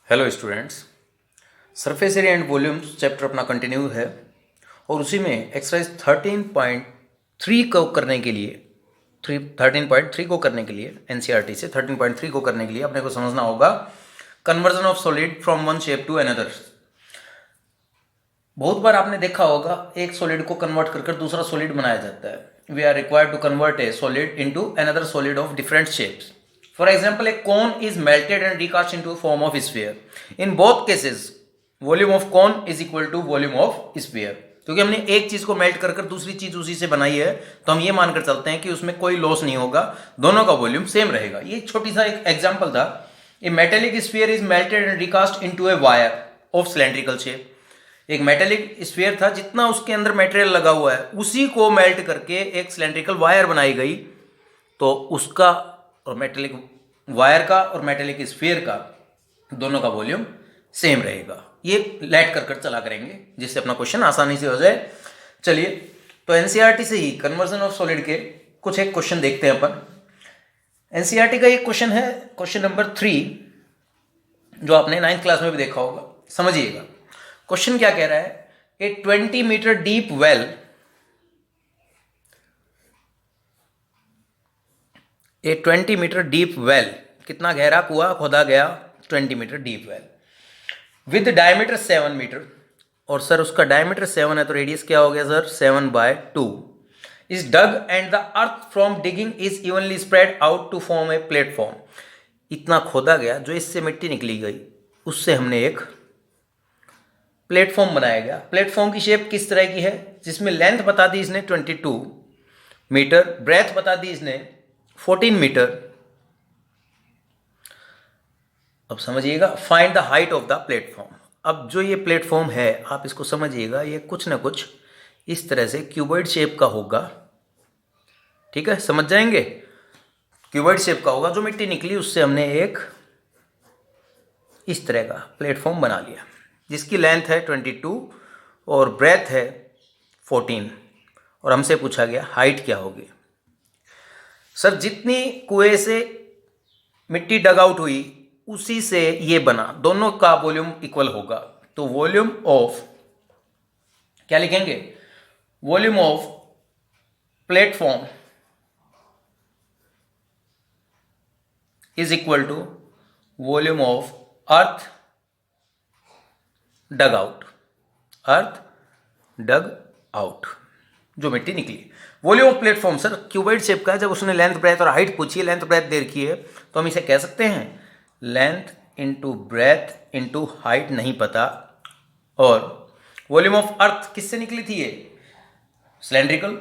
Hello students, surface area and volumes chapter अपना continue है और उसी में एक्सरसाइज 13.3 को करने के लिए 13.3 को करने के लिए एनसीईआरटी से 13.3 को करने के लिए अपने को समझना होगा conversion of solid from one shape to another. बहुत बार आपने देखा होगा एक सॉलिड को कन्वर्ट कर दूसरा सॉलिड बनाया जाता है। We are required to convert a solid into another solid of different shapes. For example, a cone is melted and recast into a form of sphere. In both cases, volume of cone is equal to volume of sphere. क्योंकि हमने एक चीज को melt कर दूसरी चीज उसी से बनाई है, तो हम ये मानकर चलते हैं कि उसमें कोई लॉस नहीं होगा, दोनों का वॉल्यूम सेम रहेगा। ये छोटी सा एक एग्जांपल था। A metallic sphere is melted and recast into a wire of cylindrical shape. एक मेटेलिक स्फीयर था, जितना उसके अंदर मटेरियल लगा हुआ है उसी को मेल्ट करके एक सिलेंड्रिकल वायर बनाई गई, तो उसका और मेटेलिक वायर का और मेटेलिक स्फीयर का दोनों का वॉल्यूम सेम रहेगा। ये लेट कर चला करेंगे जिससे अपना क्वेश्चन आसानी से हो जाए। चलिए, तो एनसीईआरटी से ही कन्वर्जन ऑफ सॉलिड के कुछ एक क्वेश्चन देखते हैं अपन। एनसीईआरटी का एक क्वेश्चन है, क्वेश्चन नंबर 3, जो आपने 9th क्लास में भी देखा होगा। समझिएगा क्वेश्चन क्या कह रहा है। A 20 metre deep well a 20 metre deep well, कितना गहरा कुआं खोदा गया, 20 metre deep well with diameter 7 metre. और सर उसका डायमीटर 7 है तो रेडियस क्या हो गया sir, 7/2 is dug and the earth from digging is evenly spread out to form a platform. इतना खोदा गया, जो इससे मिट्टी निकली गई उससे हमने एक प्लेटफॉर्म बनाया गया। प्लेटफॉर्म की शेप किस तरह की है, जिसमें लेंथ बता दी इसने 22 मीटर, ब्रेथ बता दी इसने 14 मीटर। अब समझिएगा, find the height of the platform. अब जो ये प्लेटफॉर्म है, आप इसको समझिएगा, ये कुछ ना कुछ इस तरह से क्यूबॉइड शेप का होगा। ठीक है, समझ जाएंगे, क्यूबॉइड शेप का होगा। जो मिट्टी निकली उससे हमने एक इस तरह का प्लेटफॉर्म बना लिया, जिसकी लेंथ है 22 और ब्रेथ है 14, और हमसे पूछा गया हाइट क्या होगी। सर जितनी कुएं से मिट्टी डग आउट हुई उसी से ये बना, दोनों का वॉल्यूम इक्वल होगा। तो वॉल्यूम ऑफ क्या लिखेंगे, volume of platform is equal to volume of earth dug out, earth dug out, जो मिट्टी निकली। Volume of platform sir cuboid shape का है। जब उसने लेंथ ब्रेथ और हाइट पूछी है, लेंथ ब्रेथ दे रखी है, तो हम इसे कह सकते हैं length into breadth into height नहीं पता। और वॉल्यूम ऑफ अर्थ किससे निकली थी, ये सिलेंड्रिकल,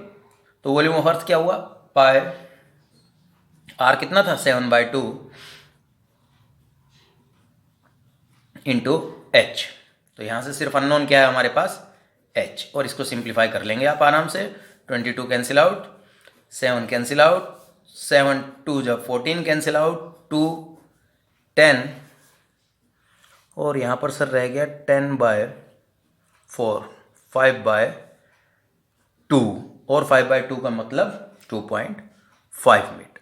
तो वॉल्यूम ऑफ अर्थ क्या हुआ, पाई, आर कितना था 7/2 इंटू एच। तो यहां से सिर्फ अननोन क्या है हमारे पास, एच, और इसको सिंप्लीफाई कर लेंगे आप आराम से। 22 कैंसिल आउट, 7 कैंसिल आउट, 7 2 जब 14 कैंसिल आउट, 2 10, और यहाँ पर सर रह गया 10/4, 5/2, और 5/2 का मतलब 2.5 मीटर।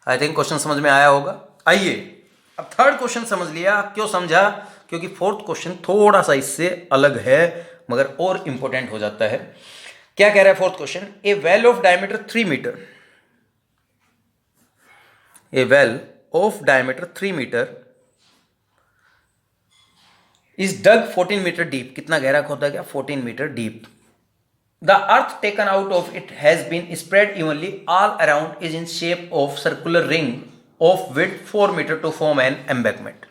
आई थिंक क्वेश्चन समझ में आया होगा। आइए अब थर्ड क्वेश्चन समझ लिया। क्यों समझा, क्योंकि फोर्थ क्वेश्चन थोड़ा सा इससे अलग है मगर और इंपॉर्टेंट हो जाता है। क्या कह रहा है fourth question, a well of diameter 3 metre, a well of diameter 3 metre is dug 14 metre deep. कितना गहरा खोदा गया, 14 metre deep. The earth taken out of it has been spread evenly all around is in shape of circular ring of width 4 metre to form an embankment.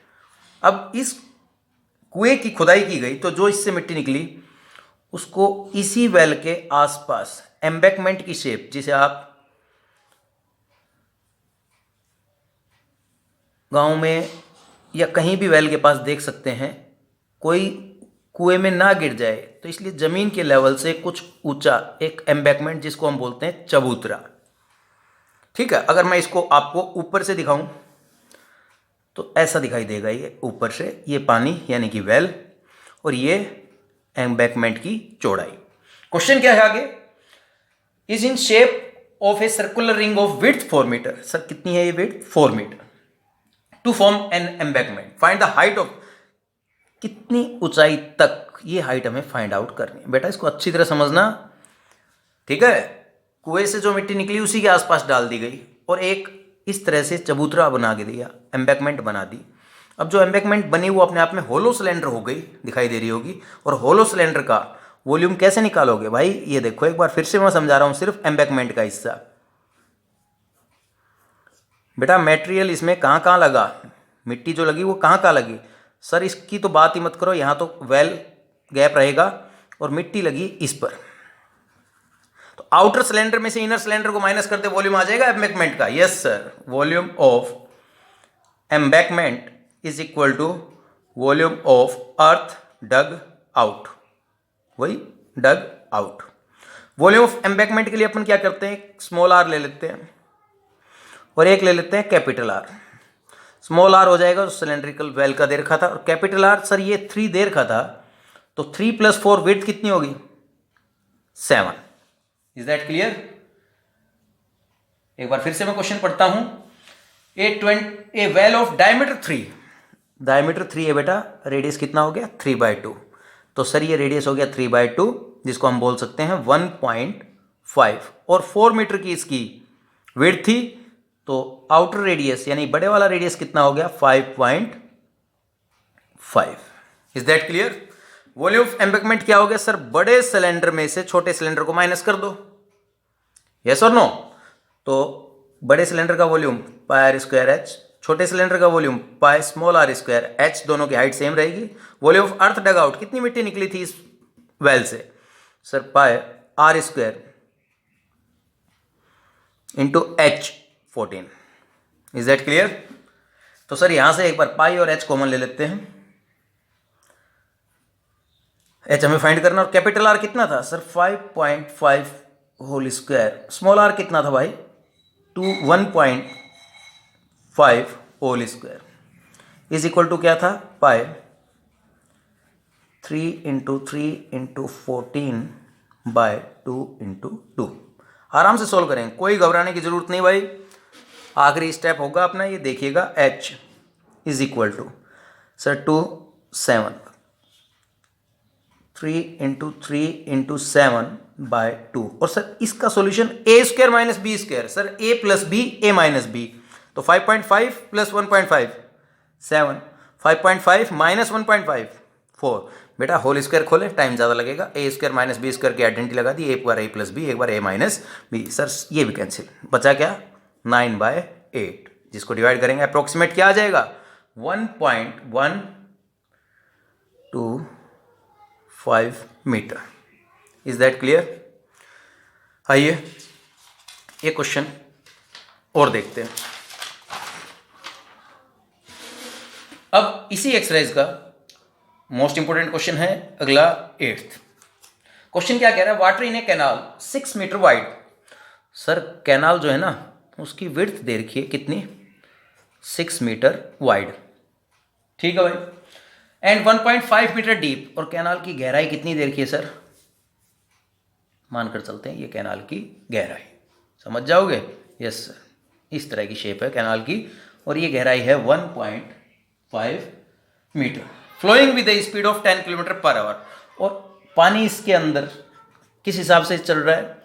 अब इस कुएं की खुदाई की गई, तो जो इससे मिट्टी निकली उसको इसी वेल के आसपास एम्बैंकमेंट की शेप, जिसे आप गांव में या कहीं भी वेल के पास देख सकते हैं, कोई कुएं में ना गिर जाए तो इसलिए जमीन के लेवल से कुछ ऊंचा एक एम्बैंकमेंट, जिसको हम बोलते हैं चबूतरा। ठीक है, अगर मैं इसको आपको ऊपर से दिखाऊं तो ऐसा दिखाई देगा, ये ऊपर से ये पानी यानी कि वेल, और ये एम्बैंकमेंट की चौड़ाई। क्वेश्चन क्या है आगे, is in shape of a circular ring of width 4 metre. Sir कितनी है ये width, 4 metre. To form an embankment, find the height of, कितनी ऊंचाई तक, ये हाइट हमें फाइंड आउट करनी है। बेटा इसको अच्छी तरह समझना, ठीक है। कुएं से जो मिट्टी निकली उसी के आसपास डाल दी गई और एक इस तरह से चबूतरा बना के दिया, एम्बैंकमेंट बना दी। अब जो एम्बैंकमेंट बनी वो अपने आप में होलो सिलेंडर हो गई, दिखाई दे रही होगी। और होलो सिलेंडर का वॉल्यूम कैसे निकालोगे भाई, ये देखो एक बार फिर से मैं समझा रहा हूं, सिर्फ एम्बैंकमेंट का हिस्सा। बेटा मटेरियल इसमें कहाँ कहाँ लगा, मिट्टी जो लगी वो कहाँ कहाँ लगी। सर इसकी तो बात ही मत करो, यहाँ तो वेल गैप रहेगा और मिट्टी लगी इस पर। तो आउटर सिलेंडर में से इनर सिलेंडर को माइनस करते वॉल्यूम आ जाएगा एम्बैंकमेंट का। Yes sir, volume of embankment is equal to volume of earth dug out, वही dug out. Volume of embankment के लिए अपन क्या करते हैं, स्मॉल आर ले लेते हैं और एक ले लेते हैं कैपिटल आर। स्मॉल आर हो जाएगा जो सिलेंड्रिकल वेल का दे रखा था, और कैपिटल आर सर ये 3 दे रखा था, तो 3 + 4 विड्थ कितनी होगी, 7। Is that clear. एक बार फिर से मैं क्वेश्चन पढ़ता हूं। ए वेल ऑफ डायमीटर 3, डायमीटर 3 है बेटा, रेडियस कितना हो गया 3/2। तो सर ये रेडियस हो गया 3/2, जिसको हम बोल सकते हैं 1.5, और 4 मीटर की इसकी विड्थ थी, तो आउटर रेडियस यानी बड़े वाला रेडियस कितना हो गया 5.5। Is that clear. Volume of embankment क्या हो गया सर, बड़े सिलेंडर में से छोटे सिलेंडर को माइनस कर दो, यस और नो। तो बड़े सिलेंडर का वॉल्यूम πr²h, छोटे सिलेंडर का वॉल्यूम πr²h, दोनों की हाइट सेम रहेगी। Volume of earth dug out, कितनी मिट्टी निकली थी इस वेल से sir, πr² into h14। Is that clear. तो सर यहां से एक बार पाई और h कॉमन ले लेते हैं, h हमें फाइंड करना, और कैपिटल आर कितना था sir 5.5 whole square, small R कितना था भाई 1.5 whole square, is equal to क्या था पाई 3 × 3 × 14/2 × 2। आराम से सोल्व करेंगे, कोई घबराने की जरूरत नहीं भाई। आखिरी स्टेप होगा अपना, ये देखिएगा, h is equal to sir 7, 3 × 3 × 7/2। और सर इसका solution a² - b², sir a + b a - b, तो 5.5 + 1.5 7, 5.5 - 1.5 4। बेटा होल स्क्वायर खोले, टाइम ज़्यादा लगेगा, a² - b² की आइडेंटिटी लगा दी, एक बार a + b, एक बार a - b। सर ये भी कैंसिल, बचा क्या 9/8, जिसको डिवाइड करेंगे अप्रोक्सीमेट क्या आ जाएगा 1.125 मीटर। Is that clear. आइए एक क्वेश्चन और देखते हैं। अब इसी एक्सरसाइज का मोस्ट इंपोर्टेंट क्वेश्चन है अगला 8th क्वेश्चन। क्या कह रहा है, water in a canal 6 metre wide. Sir canal जो है ना उसकी विड्थ दे रखी है कितनी 6 मीटर वाइड, ठीक है भाई, एंड 1.5 मीटर डीप, और कैनाल की गहराई कितनी दे रखी है सर, मानकर चलते हैं ये कैनाल की गहराई, समझ जाओगे। यस सर, इस तरह की शेप है कैनाल की, और ये गहराई है 1.5 metre, flowing with the speed of 10 km/h, और पानी इसके अंदर किस हिसाब से चल रहा है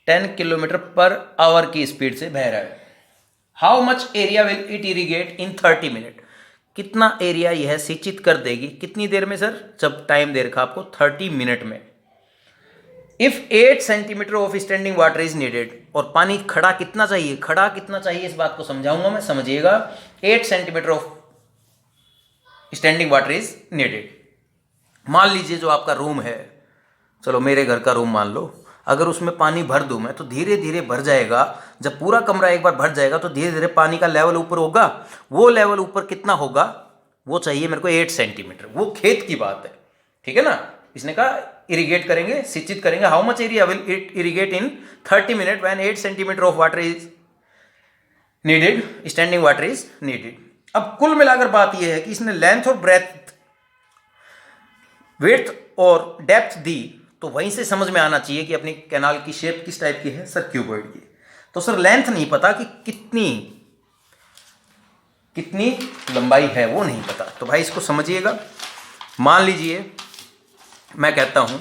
10 km/h की स्पीड से बह रहा है। How much area will it irrigate in 30 minute, कितना एरिया यह सिंचित कर देगी कितनी देर में सर, जब टाइम दे रखा आपको 30 मिनट में। If 8 centimetre of standing water is needed, और पानी खड़ा कितना चाहिए, खड़ा कितना चाहिए इस बात को समझाऊंगा मैं, समझिएगा। 8 centimetre of standing water is needed. मान लीजिए जो आपका रूम है, चलो मेरे घर का रूम मान लो, अगर उसमें पानी भर दूं मैं तो धीरे धीरे भर जाएगा। जब पूरा कमरा एक बार भर जाएगा तो धीरे धीरे पानी का लेवल ऊपर होगा। वो लेवल ऊपर कितना होगा, वो चाहिए मेरे को 8 सेंटीमीटर। वो खेत की बात है, ठीक है ना। इसने कहा इरिगेट करेंगे, सिंचित करेंगे, how much area will it irrigate in 30 minute when 8 centimetre of water is needed, standing water is needed. अब कुल मिलाकर बात यह है कि इसने लेंथ और ब्रेथ, विड्थ और डेप्थ दी, तो वहीं से समझ में आना चाहिए कि अपनी कैनाल की शेप किस टाइप की है सर, क्यूबॉइड की। तो सर लेंथ नहीं पता कि कितनी कितनी लंबाई है वो नहीं पता। तो भाई इसको समझिएगा। मान लीजिए मैं कहता हूँ,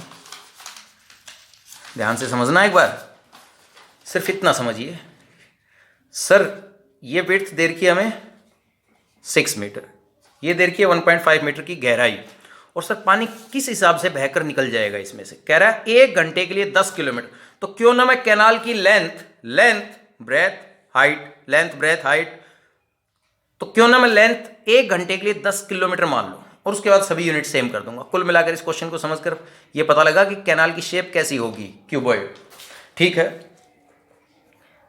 ध्यान से समझना एक बार, सिर्फ इतना समझिए। सर ये विड्थ दे रखी है हमें 6 मीटर, ये दे रखी है 1.5 मीटर की गहराई, और सर पानी किस हिसाब से बहकर निकल जाएगा इसमें से, कह रहा है 1 घंटे के लिए 10 किलोमीटर। तो क्यों ना मैं कैनाल की लेंथ ब्रेथ हाइट, तो क्यों ना मैं लेंथ 1 घंटे के लिए 10 किलोमीटर मान लूँ, और उसके बाद सभी यूनिट सेम कर दूंगा। कुल मिलाकर इस क्वेश्चन को समझकर ये पता लगा कि कैनाल की शेप कैसी होगी, क्यूबॉइड। ठीक है,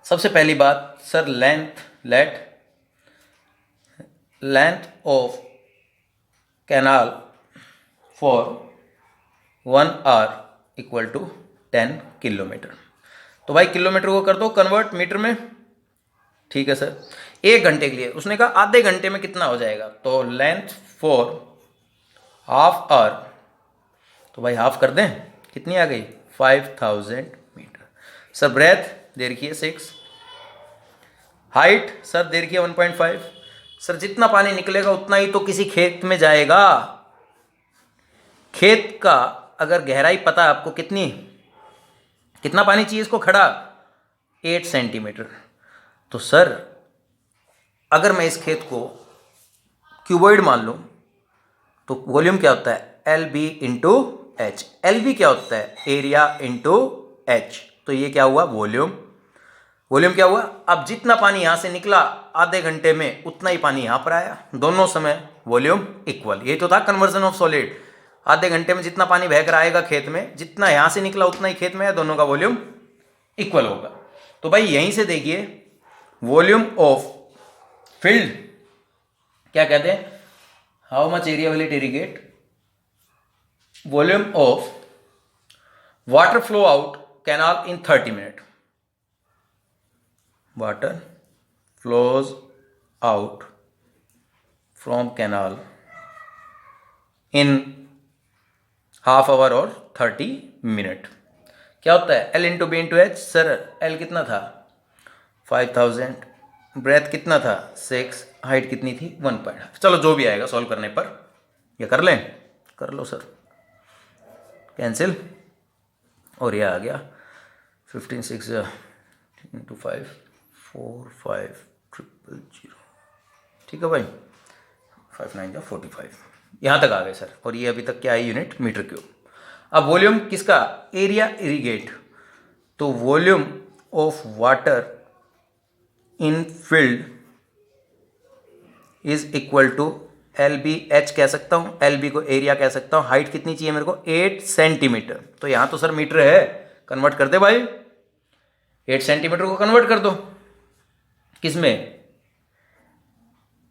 सबसे पहली बात sir, length of canal for 1 hour equal to 10 kilometre. तो भाई किलोमीटर को कर दो कन्वर्ट मीटर में। ठीक है सर, 1 घंटे के लिए, उसने कहा आधे घंटे में कितना हो जाएगा, तो लेंथ फॉर हाफ आवर, तो भाई हाफ कर दें, कितनी आ गई 5000 मीटर। सर ब्रेथ दे रखी है 6, हाइट सर दे रखी है 1.5। सर जितना पानी निकलेगा उतना ही तो किसी खेत में जाएगा। खेत का अगर गहराई पता है आपको कितना पानी चाहिए इसको खड़ा, 8 सेंटीमीटर। तो सर अगर मैं इस खेत को क्यूबॉइड मान लूँ तो वॉल्यूम क्या होता है, LB इंटू एच। LB क्या होता है, एरिया इंटू एच। तो ये क्या हुआ, वॉल्यूम क्या हुआ। अब जितना पानी यहाँ से निकला आधे घंटे में उतना ही पानी यहाँ पर आया, दोनों समय वॉल्यूम इक्वल। ये तो था कन्वर्जन ऑफ सॉलिड। आधे घंटे में जितना पानी बहकर आएगा खेत में, जितना यहाँ से निकला उतना ही खेत में है, दोनों का वॉल्यूम इक्वल होगा। तो भाई यहीं से देखिए वॉल्यूम ऑफ फील्ड क्या कहते हैं, how much area will it irrigate, volume of water flow out canal in 30 minute. water flows out from canal in half hour और 30 मिनट। क्या होता है, L into B into H. Sir L कितना था 5000, breath कितना था 6, height कितनी थी 1.5। चलो जो भी आएगा सॉल्व करने पर ये कर लें, कर लो सर, कैंसिल, और ये आ गया 15 6 इंटू 5 45000। ठीक है भाई, 5 9 45, यहाँ तक आ गए सर। और ये अभी तक क्या है, यूनिट मीटर क्यूब। अब वॉल्यूम किसका, एरिया इरिगेट, तो volume of water in field is equal to LBH कह सकता हूँ, LB को एरिया कह सकता हूँ। हाइट कितनी चाहिए मेरे को, 8 सेंटीमीटर। तो यहाँ तो सर मीटर है, कन्वर्ट कर दे भाई, 8 सेंटीमीटर को कन्वर्ट कर दो किसमें,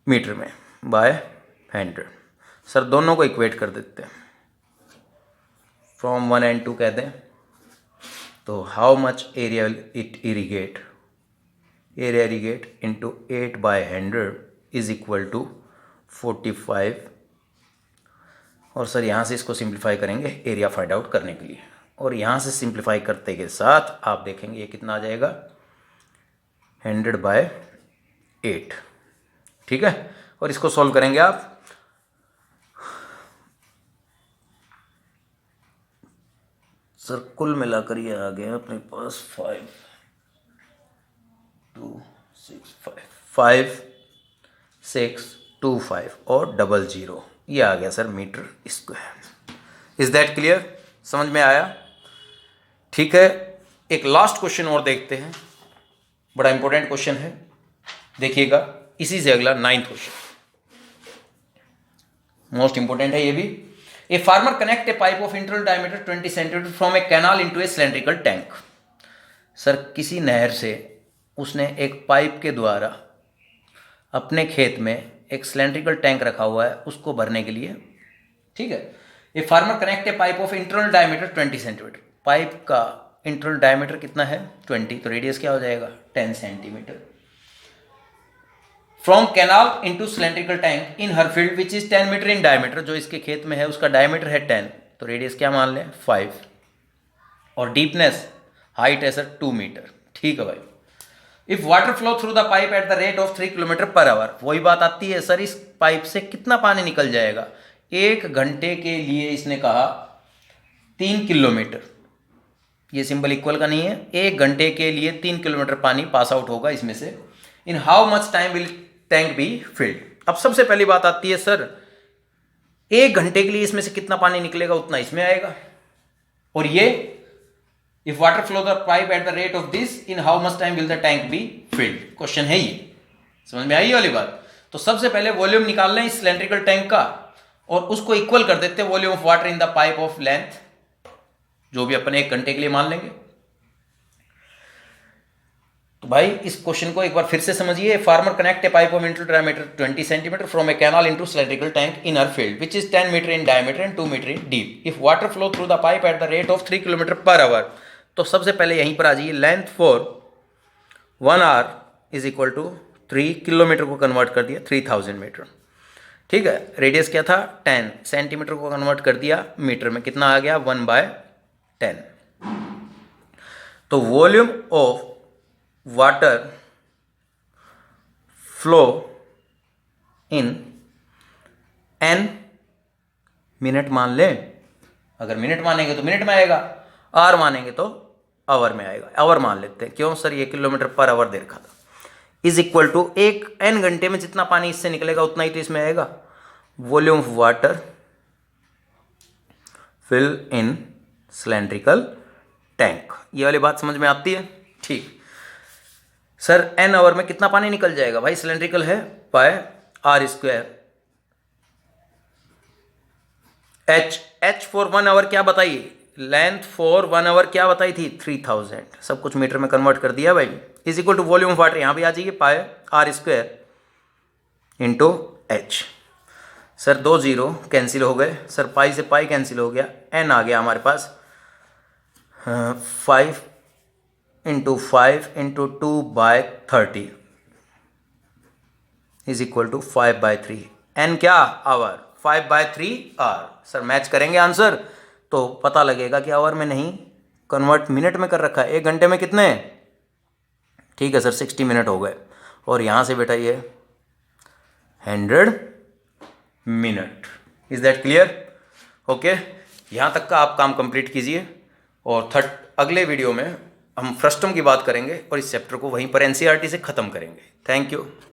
मीटर में, बाय 100। सर दोनों को इक्वेट कर देते हैं, फ्रॉम 1 and 2 कह दें। तो how much area it irrigate, area irrigate into 8/100 is equal to 45। और सर यहाँ से इसको सिंप्लीफाई करेंगे एरिया फाइंड आउट करने के लिए, और यहाँ से सिंप्लीफाई करते के साथ आप देखेंगे ये कितना आ जाएगा, 100/8। ठीक है, और इसको सॉल्व करेंगे आप, सर कुल मिलाकर ये आ गया अपने पास 5 2 6 5 6 2 5 और 00, ये आ गया sir metre square. Is that clear, समझ में आया। ठीक है, एक लास्ट क्वेश्चन और देखते हैं, बड़ा इंपॉर्टेंट क्वेश्चन है, देखिएगा। इसी से अगला 9th क्वेश्चन, मोस्ट इंपॉर्टेंट है ये भी। ए farmer connect a pipe of internal diameter 20 centimetre from a canal into A cylindrical tank. Sir किसी नहर से उसने एक पाइप के द्वारा अपने खेत में एक सिलेंड्रिकल टैंक रखा हुआ है उसको भरने के लिए। ठीक है, a farmer connect a pipe of internal diameter 20 centimetre. Pipe का इंटरनल डायमीटर कितना है 20, तो रेडियस क्या हो जाएगा 10 centimetre. From canal into cylindrical tank in her field which is 10 metre in diameter. जो इसके खेत में है उसका डायमीटर है 10, तो रेडियस क्या मान लें 5, और डीपनेस हाइट है सर 2 मीटर। ठीक है भाई, if water flow through the pipe at the rate of 3 kilometre per our, वही बात आती है सर, इस पाइप से कितना पानी निकल जाएगा। 1 घंटे के लिए इसने कहा 3 किलोमीटर, ये सिंबल इक्वल का नहीं है। 1 घंटे के लिए 3 किलोमीटर पानी पास आउट होगा इसमें से। In how much time will tank be filled. अब सबसे पहली बात आती है सर, 1 घंटे के लिए इसमें से कितना पानी निकलेगा उतना इसमें आएगा। और ये if water flow the pipe at the rate of this, in how much time will the tank be filled. Question है ये, समझ में आई वाली बात। तो सबसे पहले वॉल्यूम निकालना है इस सिलेंड्रिकल टैंक का और उसको इक्वल कर देते हैं volume of water in the pipe of length, जो भी अपन 1 घंटे के लिए मान लेंगे। तो भाई इस क्वेश्चन को एक बार फिर से समझिए। Farmer connect a pipe of into diameter 20 centimetre from a canal into cylindrical tank in her field which is 10 metre in diameter and 2 metre in deep. If water flow through the pipe at the rate of 3 kilometre per hour, तो सबसे पहले यहीं पर आ जाइए, length for 1 hour is equal to 3 kilometre को convert कर दिया 3000 मीटर, ठीक है। रेडियस क्या था 10 सेंटीमीटर को कन्वर्ट कर दिया मीटर में, कितना आ गया 1/10। तो volume of water flow in n minute मान लें, अगर मिनट मानेंगे तो मिनट में आएगा, आवर मानेंगे तो आवर में आएगा। आवर मान लेते हैं, क्यों सर ये किलोमीटर पर आवर दे रखा था। इज इक्वल टू एक n घंटे में जितना पानी इससे निकलेगा उतना ही तो इसमें आएगा। Volume of water fill in cylindrical tank. ये वाली बात समझ में आती है, ठीक। सर n आवर में कितना पानी निकल जाएगा, भाई सिलेंड्रिकल है, by r square. h for 1 hour क्या बताइए, लेंथ फॉर 1 आवर क्या बताई थी 3000, सब कुछ मीटर में कन्वर्ट कर दिया भाई। Is equal to volume of water, यहाँ भी आ जाइए, pi r square into h। Sir 2 0 cancel हो गए, सर पाई से पाई कैंसिल हो गया, n आ गया हमारे पास 5 into 5 into 2/30 is equal to 5/3। n क्या आवर, 5/3 आवर। सर मैच करेंगे आंसर तो पता लगेगा कि आवर में नहीं, कन्वर्ट मिनट में कर रखा है। 1 घंटे में कितने, ठीक है सर 60 मिनट हो गए। और यहाँ से बेटा ये 100 minute. Is that clear? Okay, यहाँ तक का आप काम कंप्लीट कीजिए और अगले वीडियो में हम फ्रस्टम की बात करेंगे और इस चैप्टर को वहीं पर एनसीईआरटी से ख़त्म करेंगे। Thank you.